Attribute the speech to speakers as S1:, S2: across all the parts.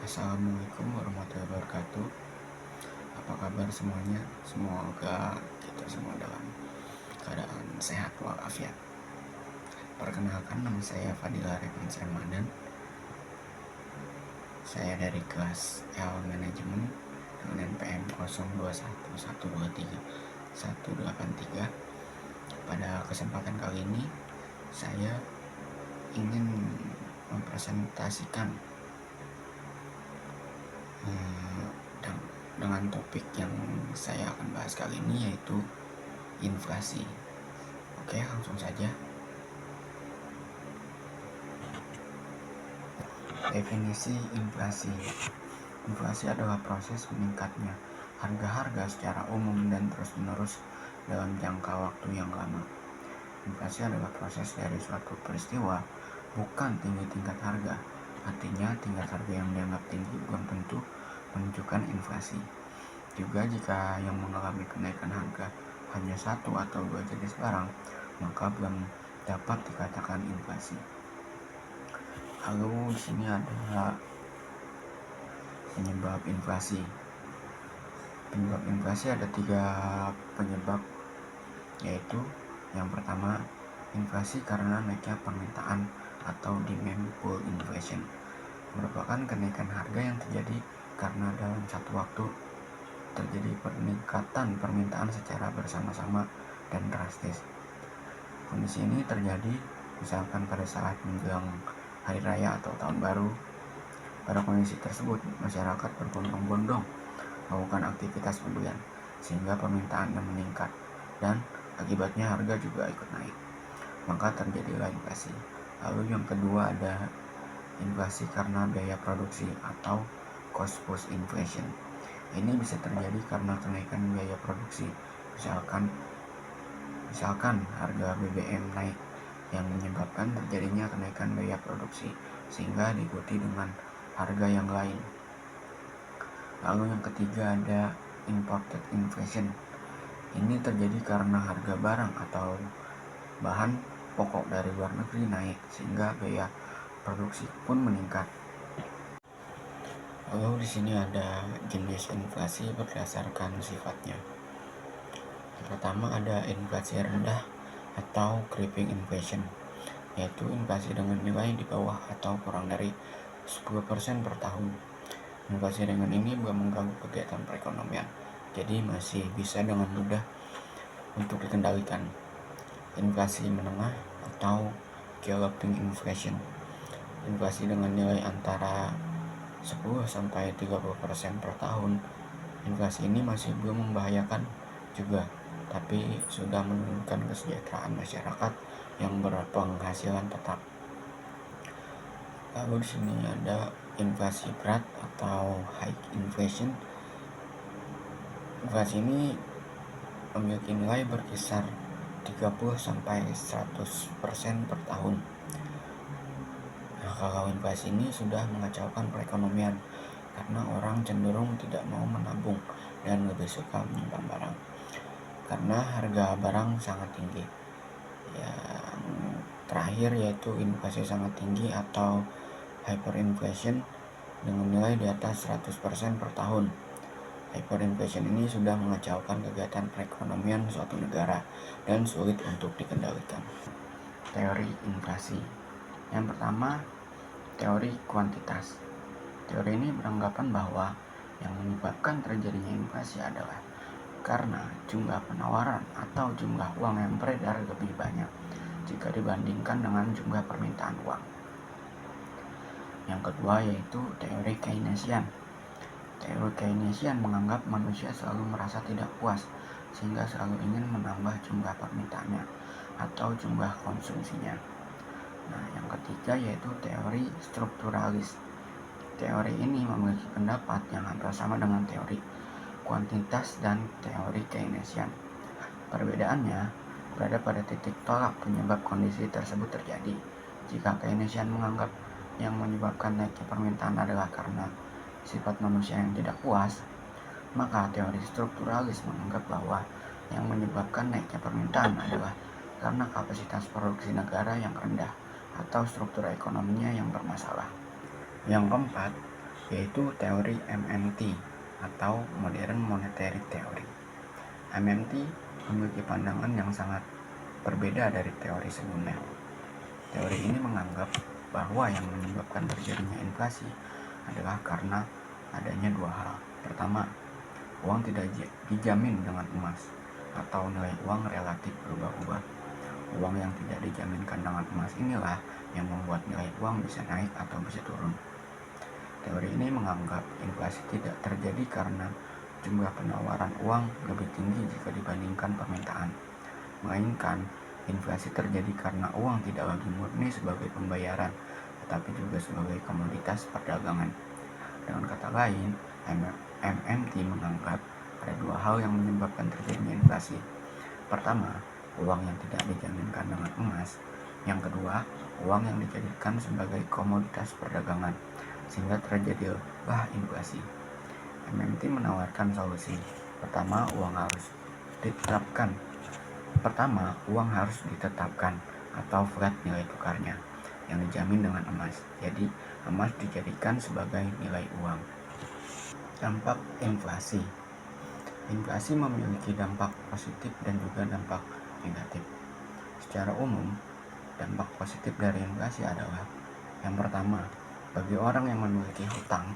S1: Assalamualaikum warahmatullahi wabarakatuh. Apa kabar semuanya? Semoga kita semua dalam keadaan sehat walafiat. Perkenalkan, nama saya Fadila Revansyah Ramadan. Saya dari kelas L Manajemen dengan NPM 021123 Pada kesempatan kali ini saya ingin mempresentasikan dengan topik yang saya akan bahas kali ini, yaitu inflasi. Oke, langsung saja. Definisi inflasi. Inflasi adalah proses meningkatnya harga-harga secara umum dan terus-menerus dalam jangka waktu yang lama. Inflasi adalah proses dari suatu peristiwa, bukan tinggi tingkat harga. Artinya, tingkat harga yang dianggap tinggi belum tentu menunjukkan inflasi. Juga jika yang mengalami kenaikan harga hanya satu atau dua jenis barang, maka belum dapat dikatakan inflasi. Lalu di sini ada penyebab inflasi. Penyebab inflasi ada 3 penyebab, yaitu yang pertama, inflasi karena naiknya permintaan atau demand pull inflation, merupakan kenaikan harga yang terjadi karena dalam satu waktu terjadi peningkatan permintaan secara bersama-sama dan drastis. Kondisi ini terjadi misalkan pada saat menjelang hari raya atau tahun baru. Pada kondisi tersebut, masyarakat berbondong-bondong melakukan aktivitas pembelian sehingga permintaan meningkat dan akibatnya harga juga ikut naik. Maka terjadilah inflasi. Lalu yang kedua ada inflasi karena biaya produksi atau cost push inflation. Ini bisa terjadi karena kenaikan biaya produksi. Misalkan harga BBM naik yang menyebabkan terjadinya kenaikan biaya produksi sehingga diikuti dengan harga yang lain. Lalu yang ketiga ada imported inflation. Ini terjadi karena harga barang atau bahan pokok dari luar negeri naik sehingga biaya produksi pun meningkat. Lalu di sini ada jenis inflasi berdasarkan sifatnya. Yang pertama ada inflasi rendah atau creeping inflation, yaitu inflasi dengan nilai di bawah atau kurang dari 10% per tahun. Inflasi dengan ini belum mengganggu kegiatan perekonomian, jadi masih bisa dengan mudah untuk dikendalikan. Inflasi menengah atau galloping inflation, inflasi dengan nilai antara 10-30% per tahun. Inflasi ini masih belum membahayakan juga, tapi sudah menurunkan kesejahteraan masyarakat yang berpenghasilan tetap. Lalu di sini ada inflasi berat atau high inflation. Inflasi ini memiliki nilai berkisar 30-100% per tahun. Nah, kalau inflasi ini sudah mengacaukan perekonomian karena orang cenderung tidak mau menabung dan lebih suka menyimpan barang karena harga barang sangat tinggi. Yang terakhir yaitu inflasi sangat tinggi atau hyperinflation dengan nilai di atas 100% per tahun. Hyperinflation ini sudah mengacaukan kegiatan perekonomian suatu negara dan sulit untuk dikendalikan. Teori inflasi. Yang pertama, teori kuantitas. Teori ini beranggapan bahwa yang menyebabkan terjadinya inflasi adalah karena jumlah penawaran atau jumlah uang yang beredar lebih banyak jika dibandingkan dengan jumlah permintaan uang. Yang kedua yaitu teori Keynesian. Teori Keynesian menganggap manusia selalu merasa tidak puas sehingga selalu ingin menambah jumlah permintaannya atau jumlah konsumsinya. Nah, yang ketiga yaitu teori strukturalis. Teori ini memiliki pendapat yang hampir sama dengan teori kuantitas dan teori Keynesian. Perbedaannya berada pada titik tolak penyebab kondisi tersebut terjadi. Jika Keynesian menganggap yang menyebabkan naiknya permintaan adalah karena sifat manusia yang tidak puas, maka teori strukturalis menganggap bahwa yang menyebabkan naiknya permintaan adalah karena kapasitas produksi negara yang rendah atau struktur ekonominya yang bermasalah. Yang keempat, yaitu teori MMT atau Modern Monetary Theory. MMT memiliki pandangan yang sangat berbeda dari teori sebelumnya. Teori ini menganggap bahwa yang menyebabkan terjadinya inflasi adalah karena adanya dua hal. Pertama, uang tidak dijamin dengan emas atau nilai uang relatif berubah-ubah. Uang yang tidak dijaminkan dengan emas inilah yang membuat nilai uang bisa naik atau bisa turun. Teori ini menganggap inflasi tidak terjadi karena jumlah penawaran uang lebih tinggi jika dibandingkan permintaan, melainkan inflasi terjadi karena uang tidak lagi murni sebagai pembayaran, tetapi juga sebagai komoditas perdagangan. Dengan kata lain, MMT menganggap ada dua hal yang menyebabkan terjadinya inflasi. Pertama, uang yang tidak dijaminkan dengan emas. Yang kedua, uang yang dijadikan sebagai komoditas perdagangan, sehingga terjadilah inflasi. MMT menawarkan solusi. Pertama, uang harus ditetapkan atau flat nilai tukarnya yang dijamin dengan emas. Jadi, emas dijadikan sebagai nilai uang. Dampak inflasi. Inflasi memiliki dampak positif dan juga dampak negatif. Secara umum, dampak positif dari inflasi adalah yang pertama, bagi orang yang memiliki hutang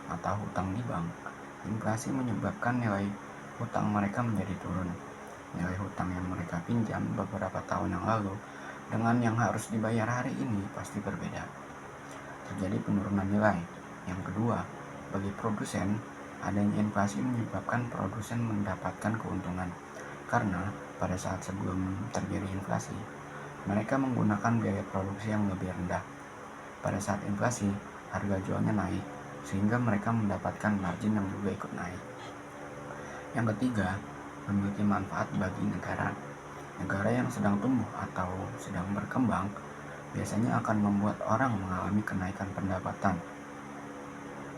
S1: atau hutang di bank, inflasi menyebabkan nilai hutang mereka menjadi turun. Nilai hutang yang mereka pinjam beberapa tahun yang lalu dengan yang harus dibayar hari ini pasti berbeda. Terjadi penurunan nilai. Yang kedua, bagi produsen, adanya inflasi menyebabkan produsen mendapatkan keuntungan. Karena pada saat sebelum terjadi inflasi, mereka menggunakan biaya produksi yang lebih rendah. Pada saat inflasi, harga jualnya naik, sehingga mereka mendapatkan margin yang juga ikut naik. Yang ketiga, memiliki manfaat bagi negara. Negara yang sedang tumbuh atau sedang berkembang biasanya akan membuat orang mengalami kenaikan pendapatan,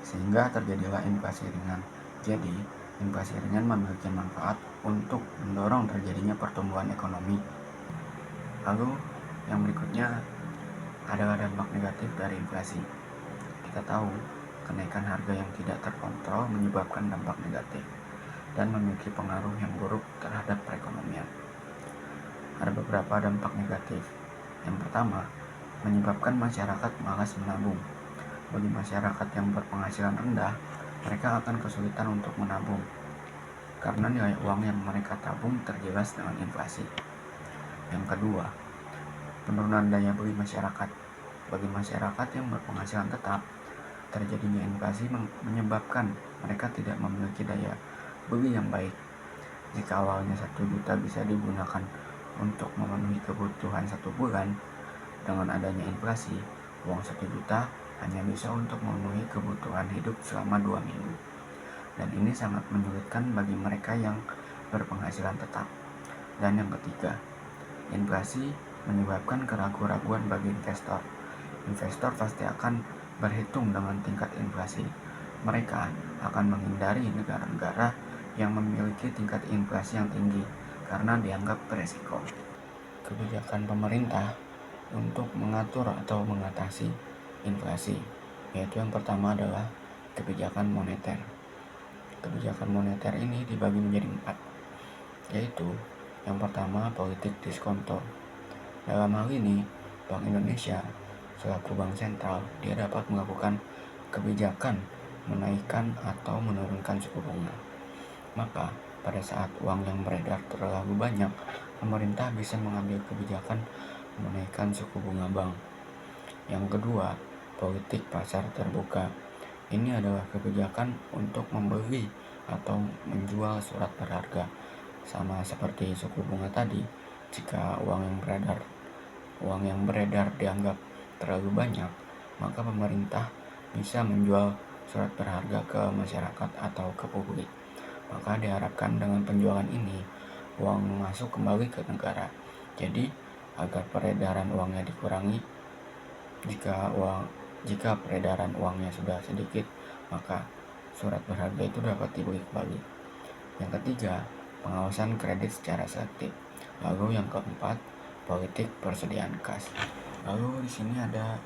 S1: sehingga terjadilah inflasi ringan. Jadi, inflasi ringan memiliki manfaat untuk mendorong terjadinya pertumbuhan ekonomi. Lalu, yang berikutnya adalah dampak negatif dari inflasi. Kita tahu, kenaikan harga yang tidak terkontrol menyebabkan dampak negatif dan memiliki pengaruh yang buruk terhadap perekonomian. Ada beberapa dampak negatif. Yang pertama, menyebabkan masyarakat malas menabung. Bagi masyarakat yang berpenghasilan rendah, mereka akan kesulitan untuk menabung karena nilai uang yang mereka tabung terjejas dengan inflasi. Yang kedua, penurunan daya beli masyarakat. Bagi masyarakat yang berpenghasilan tetap, terjadinya inflasi menyebabkan mereka tidak memiliki daya beli yang baik. Jika awalnya 1 juta bisa digunakan untuk memenuhi kebutuhan 1 bulan, dengan adanya inflasi, uang 1 juta hanya bisa untuk memenuhi kebutuhan hidup selama 2 minggu. Dan ini sangat menyulitkan bagi mereka yang berpenghasilan tetap. Dan yang ketiga, inflasi menyebabkan keraguan-raguan bagi investor. Investor pasti akan berhitung dengan tingkat inflasi. Mereka akan menghindari negara-negara yang memiliki tingkat inflasi yang tinggi karena dianggap beresiko. Kebijakan pemerintah untuk mengatur atau mengatasi inflasi, yaitu yang pertama adalah kebijakan moneter. Kebijakan moneter ini dibagi menjadi 4, yaitu yang pertama politik diskonto. Dalam hal ini, Bank Indonesia selaku bank sentral, dia dapat melakukan kebijakan menaikkan atau menurunkan suku bunga. Maka pada saat uang yang beredar terlalu banyak, pemerintah bisa mengambil kebijakan menaikkan suku bunga bank. Yang kedua, politik pasar terbuka. Ini adalah kebijakan untuk membeli atau menjual surat berharga. Sama seperti suku bunga tadi, jika uang yang beredar dianggap terlalu banyak, maka pemerintah bisa menjual surat berharga ke masyarakat atau ke publik. Maka diharapkan dengan penjualan ini, uang masuk kembali ke negara. Jadi, agar peredaran uangnya dikurangi, jika peredaran uangnya sudah sedikit, maka surat berharga itu dapat dibeli kembali. Yang ketiga, pengawasan kredit secara selektif. Lalu yang keempat, politik persediaan kas. Lalu di sini ada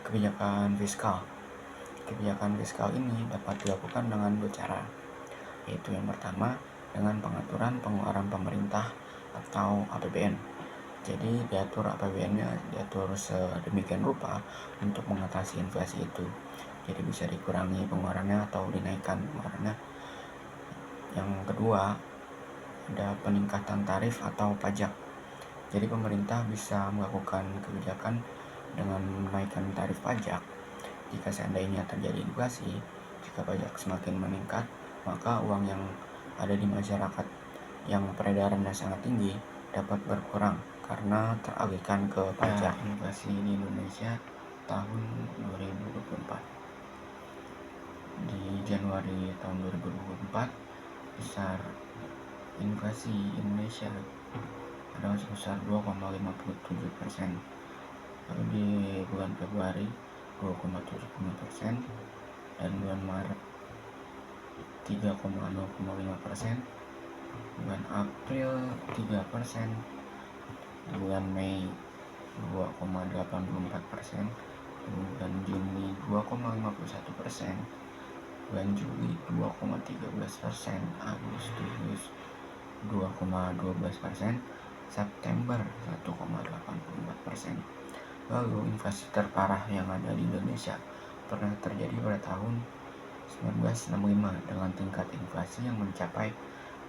S1: kebijakan fiskal. Kebijakan fiskal ini dapat dilakukan dengan dua cara, yaitu yang pertama dengan pengaturan pengeluaran pemerintah atau APBN. Jadi diatur APBN-nya diatur sedemikian rupa untuk mengatasi inflasi itu. Jadi bisa dikurangi pengeluarannya atau dinaikkan pengeluarannya. Yang kedua, ada peningkatan tarif atau pajak. Jadi pemerintah bisa melakukan kebijakan dengan menaikkan tarif pajak. Jika seandainya terjadi inflasi, jika pajak semakin meningkat, maka uang yang ada di masyarakat yang peredarannya sangat tinggi dapat berkurang karena teralihkan ke pajak. Inflasi di Indonesia tahun 2024. Di Januari tahun 2024 besar inflasi Indonesia adalah sebesar 2,57%. Lalu di bulan Februari 2,75% dan bulan Maret 3,05%, bulan April 3%, bulan Mei 2,84%, bulan Juni 2,51%, bulan Juli 2,13%, Agustus 2,12%, September 1,84%. Lalu inflasi terparah yang ada di Indonesia pernah terjadi pada tahun 1965 dengan tingkat inflasi yang mencapai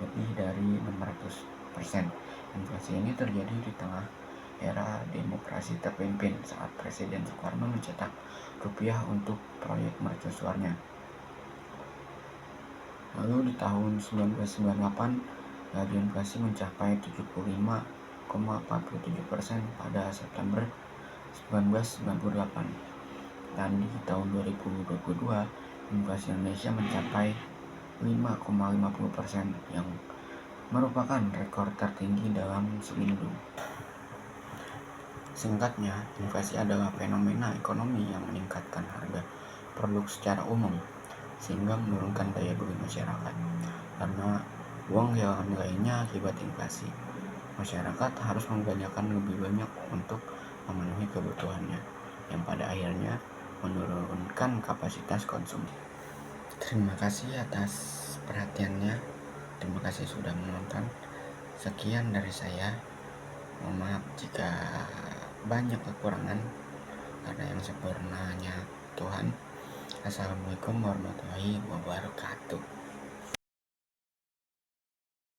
S1: lebih dari 600%. Inflasi ini terjadi di tengah era demokrasi terpimpin saat Presiden Soekarno mencetak rupiah untuk proyek mercusuarnya. Lalu di tahun 1998 laju inflasi mencapai 75,47% pada September 1998, dan di tahun 2022 inflasi Indonesia mencapai 5,50% yang merupakan rekor tertinggi dalam seminggu. Singkatnya, inflasi adalah fenomena ekonomi yang meningkatkan harga produk secara umum sehingga menurunkan daya beli masyarakat. Karena uang kehilangan nilainya akibat inflasi, masyarakat harus membelanjakan lebih banyak untuk memenuhi kebutuhannya, yang pada akhirnya menurunkan kapasitas konsumsi. Terima kasih atas perhatiannya. Terima kasih sudah menonton. Sekian dari saya. Mohon maaf jika banyak kekurangan, karena yang sempurnanya Tuhan. Assalamualaikum warahmatullahi wabarakatuh.